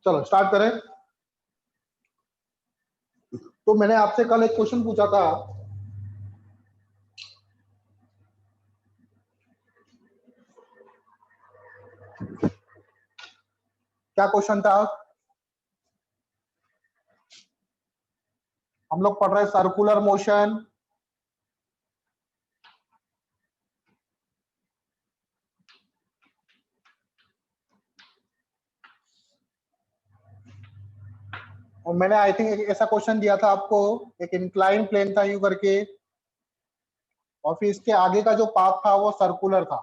चलो स्टार्ट करें। तो मैंने आपसे कल एक क्वेश्चन पूछा था, क्या क्वेश्चन था? हम लोग पढ़ रहे सर्कुलर मोशन, और मैंने आई थिंक एक ऐसा क्वेश्चन दिया था आपको, एक इंक्लाइन प्लेन था यू करके, और फिर इसके आगे का जो पाथ था वो सर्कुलर था।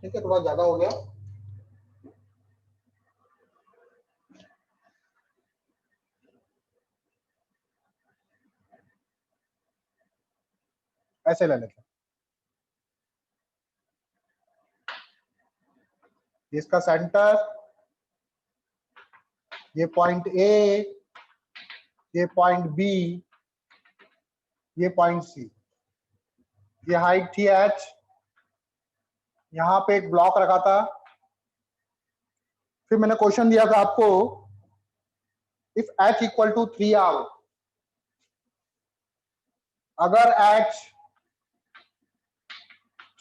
ठीक है, थोड़ा ज्यादा हो गया। ऐसे ले लेते हैं, इसका सेंटर, ये पॉइंट ए, ये पॉइंट बी, ये पॉइंट सी, ये हाइट थी h, यहां पे एक ब्लॉक रखा था। फिर मैंने क्वेश्चन दिया था आपको, if h equal to 3r, अगर h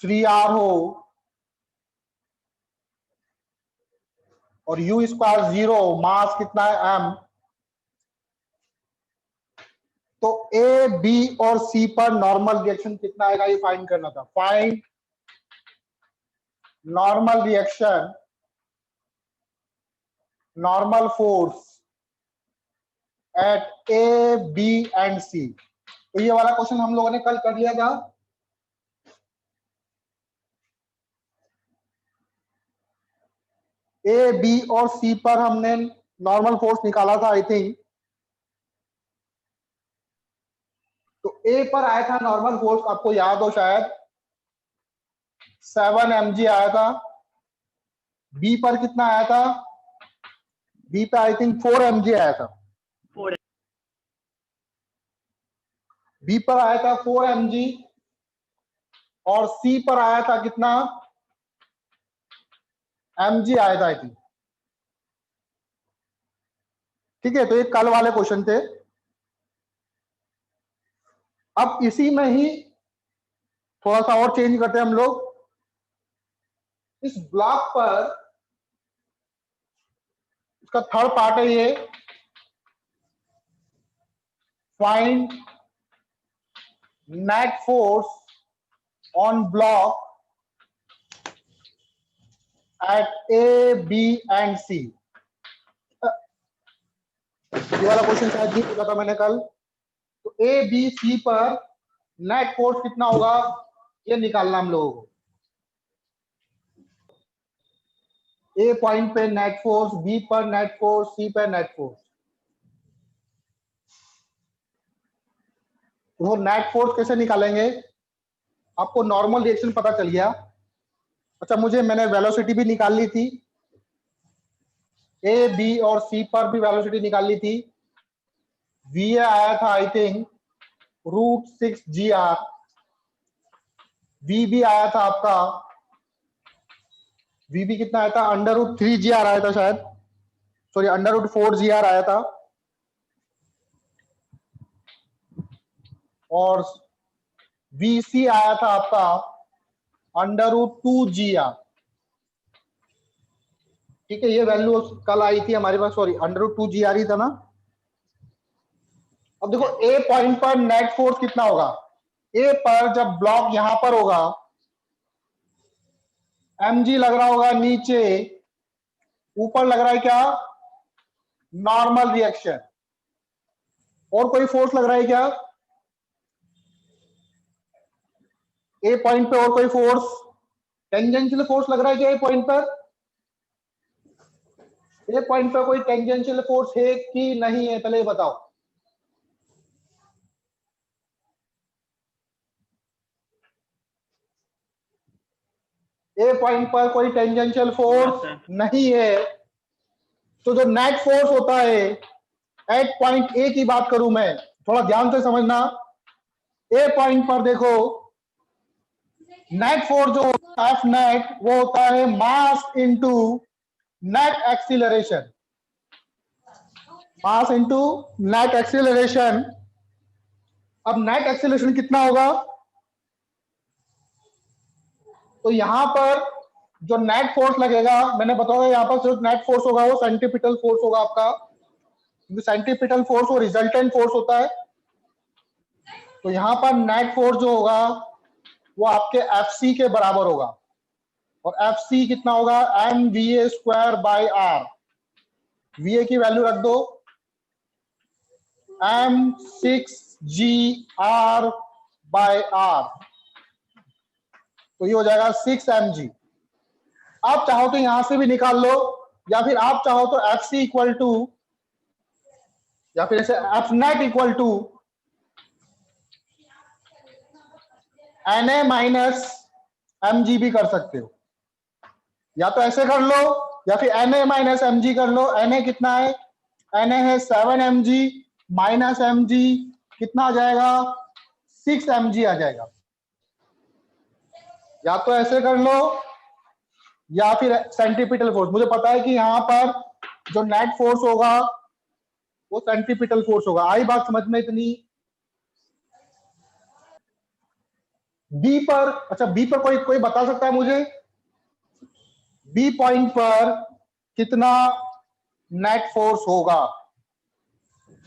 3r हो और u स्क्वायर 0, मास कितना है m, तो ए बी और सी पर नॉर्मल रिएक्शन कितना आएगा ये फाइंड करना था। Find normal reaction, normal force at A B and C. तो ये वाला क्वेश्चन हम लोगों ने कल कर लिया था। ए बी और सी पर हमने नॉर्मल फोर्स निकाला था आई थिंक। तो ए पर आया था नॉर्मल फोर्स, आपको याद हो शायद 7 mg आया था। बी पर कितना आया था? बी पे आई थिंक 4 mg आया था। बी पर आया था 4 mg और सी पर आया था कितना mg आया था आई थिंक। ठीक है, तो ये कल वाले क्वेश्चन थे। अब इसी में ही थोड़ा सा और चेंज करते हैं हम लोग। इस ब्लॉक पर इसका थर्ड पार्ट है ये, find net force on block at A B and C. ये वाला क्वेश्चन शायद नहीं पूछा था मैंने कल। तो ए बी सी पर नेट फोर्स कितना होगा ये निकालना हम लोगों को। ए पॉइंट पे नेट फोर्स, बी पर नेट फोर्स, सी पर नेट फोर्स। वो नेट फोर्स कैसे निकालेंगे? आपको नॉर्मल रिएक्शन पता चल गया। अच्छा, मैंने वेलोसिटी भी निकाल ली थी, ए बी और सी पर भी वेलोसिटी निकाल ली थी। वी आया था I think √6 g r। V भी आया था आपका, वी भी कितना आया था? √3 g r आया था शायद, सॉरी √4 g r आया था। और VC आया था आपका √2 g r। ठीक है, ये वैल्यू कल आई थी हमारे पास, सॉरी √2 g r ही था ना। अब देखो ए पॉइंट पर नेट फोर्स कितना होगा। ए पर जब ब्लॉक यहां पर होगा, mg लग रहा होगा नीचे, ऊपर लग रहा है क्या? Normal reaction. और कोई फोर्स लग रहा है क्या ए पॉइंट पे? और कोई फोर्स, टेंजेंशियल फोर्स लग रहा है क्या ए पॉइंट पर? ए पॉइंट पर कोई टेंजेंशियल फोर्स है कि नहीं है, पहले बताओ। ए पॉइंट पर कोई टेंजेंशियल फोर्स नहीं है। तो जो नेट फोर्स होता है एट पॉइंट ए की बात करूं मैं, थोड़ा ध्यान से समझना। ए पॉइंट पर देखो, नेट फोर्स जो होता है एफ नेट, वो होता है mass into net acceleration, mass into net acceleration. अब नेट एक्सीलरेशन कितना होगा? तो यहां पर जो नेट फोर्स लगेगा, मैंने बताया यहां पर जो नेट फोर्स होगा वो सेंट्रीपिटल फोर्स होगा आपका, क्योंकि सेंट्रीपिटल फोर्स वो रिजल्टेंट फोर्स होता है। तो यहां पर नेट फोर्स जो होगा वो आपके एफसी के बराबर होगा, और एफसी कितना होगा? M V A square by R. VA की वैल्यू रख दो, m6g/r बाय आर, तो ये हो जाएगा 6 mg। आप चाहो तो यहां से भी निकाल लो, या फिर आप चाहो तो एफ सी इक्वल टू, या फिर ऐसे F net equal to Na minus mg भी कर सकते हो, या तो ऐसे कर लो या फिर Na माइनस mg कर लो। Na कितना है? Na है 7 mg माइनस mg कितना आ जाएगा? 6 mg आ जाएगा। या तो ऐसे कर लो या फिर सेंट्रीपिटल फोर्स, मुझे पता है कि यहां पर जो नेट फोर्स होगा वो सेंट्रीपिटल फोर्स होगा। आई बात समझ में इतनी? बी पर, अच्छा बी पर कोई कोई बता सकता है मुझे? बी पॉइंट पर कितना नेट फोर्स होगा?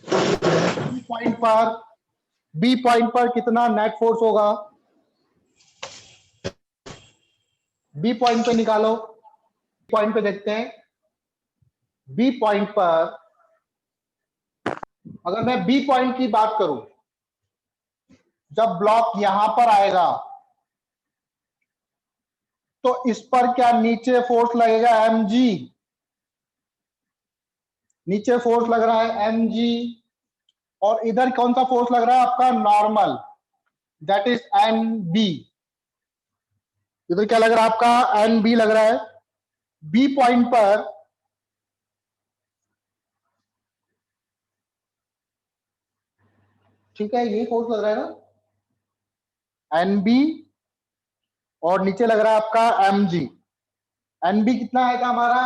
बी पॉइंट पर, बी पॉइंट पर कितना नेट फोर्स होगा? बी पॉइंट पे निकालो, पॉइंट पे देखते हैं। बी पॉइंट पर अगर मैं बी पॉइंट की बात करूं, जब ब्लॉक यहां पर आएगा तो इस पर क्या नीचे फोर्स लगेगा? mg। नीचे फोर्स लग रहा है mg, और इधर कौन सा फोर्स लग रहा है आपका? Normal, that is nb। इधर क्या लग रहा है आपका? nb लग रहा है। बी पॉइंट पर ठीक है, ये फोर्स लग रहा है ना, nb, और नीचे लग रहा है आपका mg। nb कितना आएगा हमारा?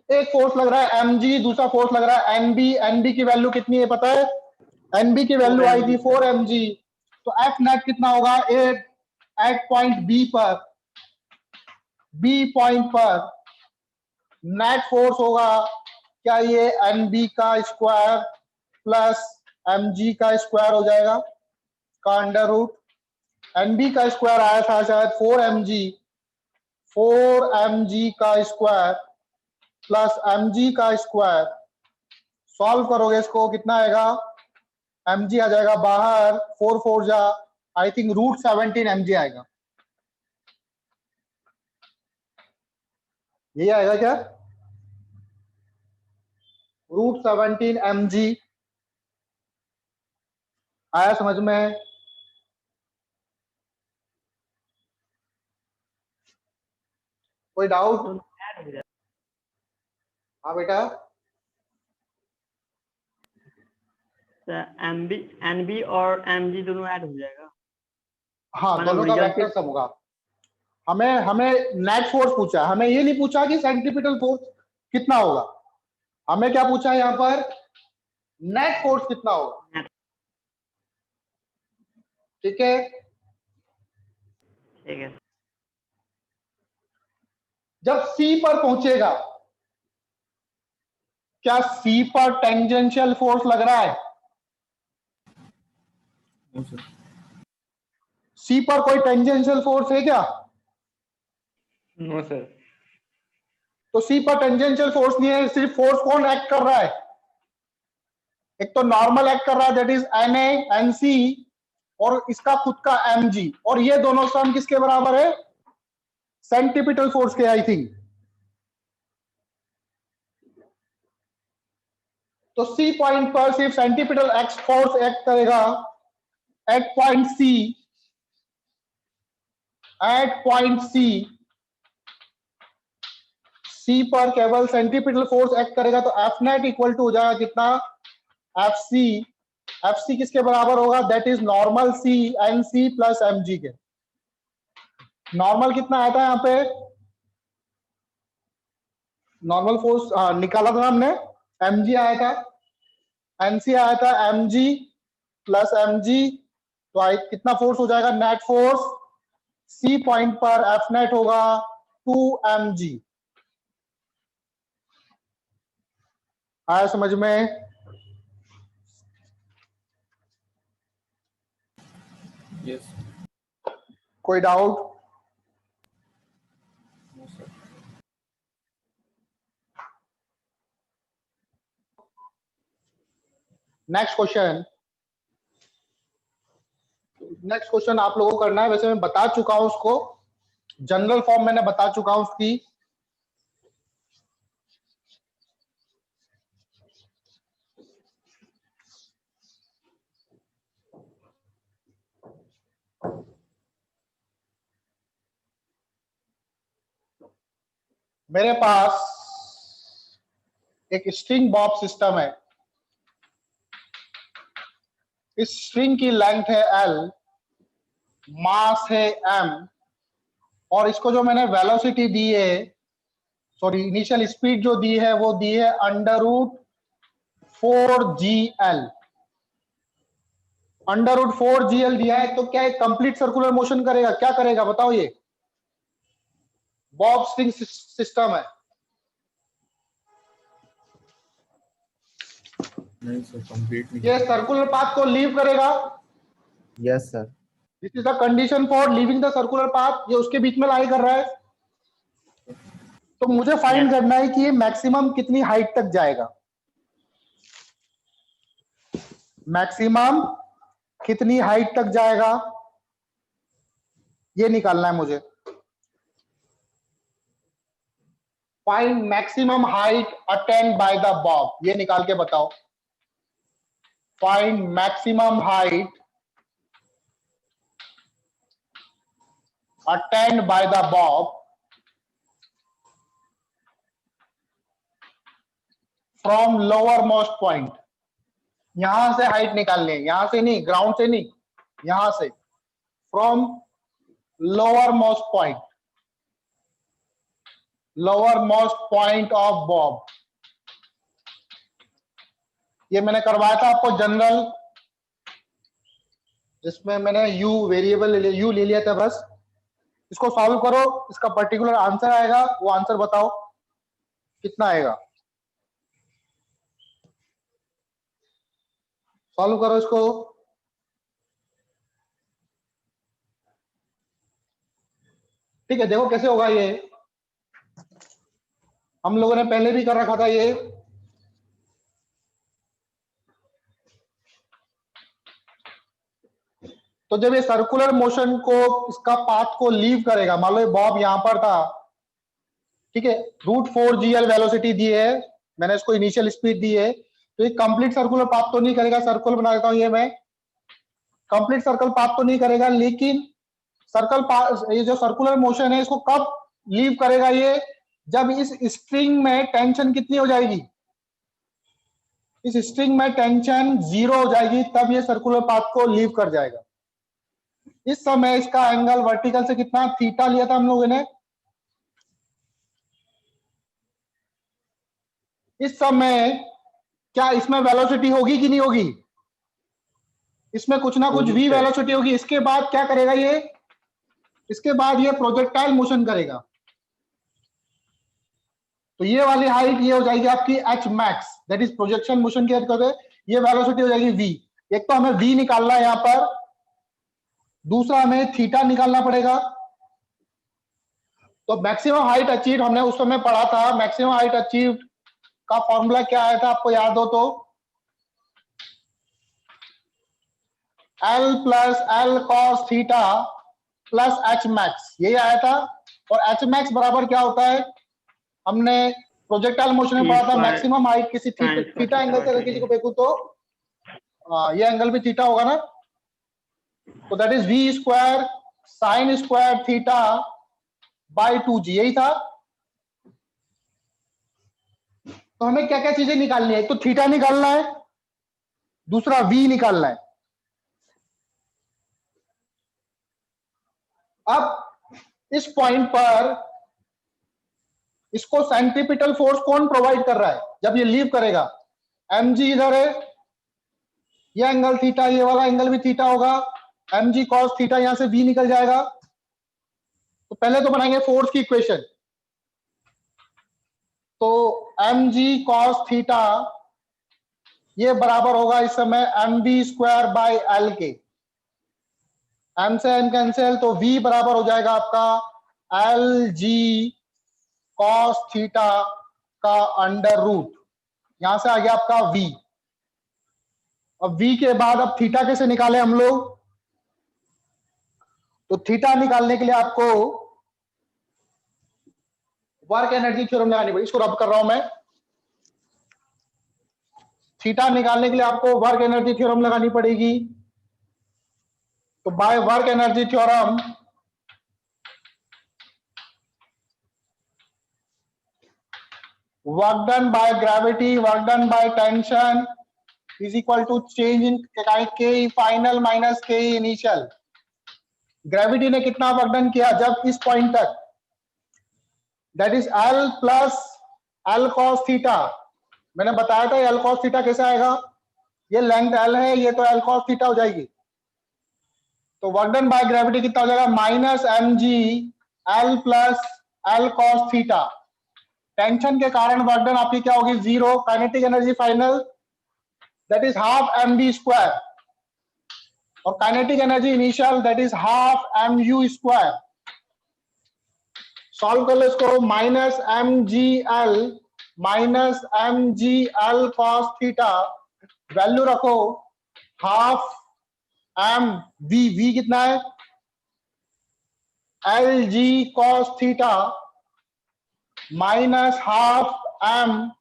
एक फोर्स लग रहा है mg, दूसरा फोर्स लग रहा है nb। nb की वैल्यू कितनी है पता है? nb की वैल्यू आई थी 4 mg। तो एफ नेट कितना होगा? एट पॉइंट बी पर, बी पॉइंट पर नेट फोर्स होगा क्या? ये nb का स्क्वायर प्लस mg का स्क्वायर हो जाएगा का अंडर रूट। nb का स्क्वायर आया था शायद 4 mg, 4 mg का स्क्वायर प्लस mg का स्क्वायर, सॉल्व करोगे इसको कितना आएगा? mg आ जाएगा बाहर, 4 4 जा, आई थिंक √17 mg आएगा। यही आएगा क्या? √17 mg आया समझ में? कोई डाउट? हाँ बेटा, एनबी और एमजी दोनों ऐड हो जाएगा। हाँ दोनों का वेक्टर सम होगा। हमें हमें नेट फोर्स पूछा, हमें ये नहीं पूछा कि सेंट्रीपिटल फोर्स कितना होगा। हमें क्या पूछा है यहाँ पर? नेट फोर्स कितना होगा। ठीक है, ठीक है। जब सी पर पहुंचेगा, क्या सी पर टेंजेंशियल फोर्स लग रहा है? सी पर कोई टेंजेंशियल फोर्स है क्या? No sir. तो सी पर टेंजेंशियल फोर्स नहीं है, सिर्फ फोर्स कौन एक्ट कर रहा है? एक तो नॉर्मल एक्ट कर रहा है, दैट इज Na Nc, और इसका खुद का mg, और ये दोनों सम किसके बराबर है? सेंट्रीपिटल फोर्स के, आई थिंक। तो सी पॉइंट पर सिर्फ सेंट्रीपिटल एक्स फोर्स एक्ट करेगा at point C, at point C, C पर केवल सेंट्रीपिटल फोर्स एक्ट करेगा। तो एफ नेट इक्वल टू हो जाएगा कितना? एफ सी एफ सी किसके बराबर होगा, that is normal C N C plus M G के। नॉर्मल कितना आया था यहाँ पे, नॉर्मल फोर्स निकाला था हमने, एम जी आया था, एन सी आया था M G plus M G, तो कितना फोर्स हो जाएगा, नेट फोर्स सी पॉइंट पर एफ नेट होगा 2 mg। आया समझ में? Yes. कोई doubt? No, sir. Next question, next question आप लोगों को करना है, वैसे मैं बता चुका हूं उसको, जनरल फॉर्म मैंने बता चुका हूं उसकी। मेरे पास एक स्ट्रिंग बॉब सिस्टम है, इस स्ट्रिंग की लेंथ है L, मास है m, और इसको जो मैंने वेलोसिटी दी है, सॉरी इनिशियल स्पीड जो दी है वो दी है √4gl। √4gl दिया है, तो क्या कंप्लीट सर्कुलर मोशन करेगा, क्या करेगा बताओ? ये बॉब स्ट्रिंग सिस्टम है, नहीं सर, कंप्लीट नहीं। ये सर्कुलर पाथ को लीव करेगा। Yes sir. This is the condition for leaving the circular path, ये उसके बीच में लाई कर रहा है। तो मुझे फाइंड Yes. करना है कि ये मैक्सिमम कितनी हाइट तक जाएगा, मैक्सिमम कितनी हाइट तक जाएगा, ये निकालना है मुझे। Find maximum height attend by the Bob, ये निकाल के बताओ। Find maximum height attend by the Bob from lower most point. यहां से हाइट निकालनी है, यहां से नहीं, ग्राउंड से नहीं, यहां से, from lower most point, lower most point of Bob. ये मैंने करवाया था आपको जनरल, जिसमें मैंने u वेरिएबल u ले लिया था बस। इसको सॉल्व करो, इसका पर्टिकुलर आंसर आएगा, वो आंसर बताओ कितना आएगा। सॉल्व करो इसको। ठीक है, देखो कैसे होगा ये, हम लोगों ने पहले भी कर रखा था ये। तो जब ये सर्कुलर मोशन को, इसका पाथ को लीव करेगा, मान लो ये बॉब यहां पर था, ठीक है, √4gl वेलोसिटी दी है, मैंने इसको इनिशियल स्पीड दी है, तो ये कंप्लीट सर्कुलर पाथ तो नहीं करेगा, सर्कल बना देता हूं ये मैं, कंप्लीट सर्कल पाथ तो नहीं करेगा, लेकिन सर्कल पाथ, ये जो सर्कुलर मोशन है इसको कब लीव करेगा ये, जब इस स्ट्रिंग में टेंशन कितनी हो जाएगी, इस स्ट्रिंग में टेंशन 0 हो जाएगी, तब ये सर्कुलर पाथ को लीव कर जाएगा। इस समय इसका एंगल वर्टिकल से कितना थीटा लिया था हम लोगों ने, इस समय क्या इसमें वेलोसिटी होगी कि नहीं होगी, इसमें कुछ ना कुछ v वेलोसिटी होगी। इसके बाद क्या करेगा ये, इसके बाद ये प्रोजेक्टाइल मोशन करेगा, तो ये वाली हाइट ये हो जाएगी आपकी h max, that is projection motion की हरकत, ये वेलोसिटी हो जाएगी v। एक तो हमें v निकालना है यहां पर, दूसरा हमें थीटा निकालना पड़ेगा। तो मैक्सिमम हाइट अचीव हमने उस समय पढ़ा था, मैक्सिमम हाइट अचीव का फॉर्मूला क्या आया था, आपको याद हो तो, L plus L cos theta plus H max, यही आया था। और H मैक्स बराबर क्या होता है, हमने प्रोजेक्टाइल मोशन में पढ़ा था, मैक्सिमम हाइट किसी थीटा एंगल से अगर किसी को फेंकू तो ये एंगल भी थीटा होगा ना, तो that is v square sine square theta by 2g, यही था। तो हमें क्या क्या चीजें निकालनी है, एक तो थीटा निकालना है, दूसरा v निकालना है। अब इस पॉइंट पर इसको सेंट्रीपिटल फोर्स कौन प्रोवाइड कर रहा है जब ये लीव करेगा? mg इधर है, ये एंगल थीटा, ये वाला एंगल भी थीटा होगा, mg cos थीटा, यहां से v निकल जाएगा। तो पहले तो बनाएंगे फोर्स की इक्वेशन। तो mg cos थीटा ये बराबर होगा इस समय mv स्क्वायर बाय एल के। m से n कैंसिल, तो v बराबर हो जाएगा आपका एल जी कॉस थीटा का अंडर रूट, यहां से आ गया आपका v। अब v के बाद अब थीटा कैसे निकाले हम लोग? तो थीटा निकालने के लिए आपको वर्क एनर्जी थ्योरम लगानी पड़ेगी। इसको रब कर रहा हूं मैं। थीटा निकालने के लिए आपको वर्क एनर्जी थ्योरम लगानी पड़ेगी। तो by work energy theorem work done by gravity, work done by tension is equal to change in K final minus K initial. Gravity ने कितना वर्क डन किया जब इस पॉइंट तक? That is L plus L cos theta. मैंने बताया था L cos theta कैसे आएगा? ये लेंथ एल है, ये तो एल कॉस थीटा हो जाएगी। तो वर्क डन बाय ग्रेविटी कितना हो जाएगा? Minus M G L plus L cos theta. Tension के कारण वर्क डन आपकी क्या होगी? Zero. Kinetic energy final that is half M B square, और kinetic energy initial that is half M U square. Solve कर लो इसको। Minus M G L cos theta, value रखो हाफ एम वी कितना है? L G cos theta minus half M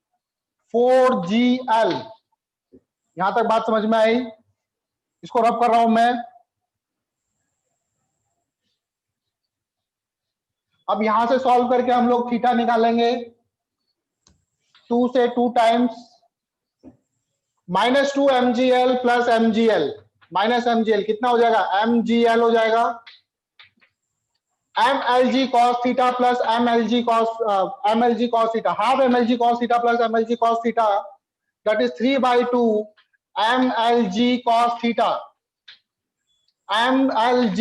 4GL। यहां तक बात समझ में आई? इसको रब कर रहा हूं मैं। अब यहां से सॉल्व करके हम लोग थीटा निकालेंगे। 2 से 2 times minus 2 mgl plus mgl minus mgl कितना हो जाएगा? mgl हो जाएगा। mlg cos theta plus mlg cos theta, half mlg cos theta plus mlg cos theta that is 3/2 mlg cos theta. mlg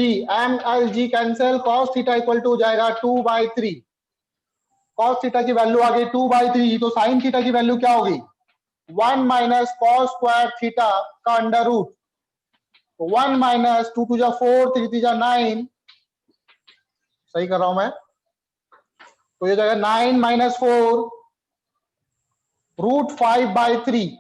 cancel, cos theta equal to हो जाएगा 2/3। cos theta की value आ गई 2/3, तो sin थीटा की value क्या होगी? 1 minus cos square theta का अंडर रूट। 1 माइनस 2 2 4, 3 3 9, सही कर रहा हूं मैं। तो ये जाएगा 9 माइनस 4 √5/3।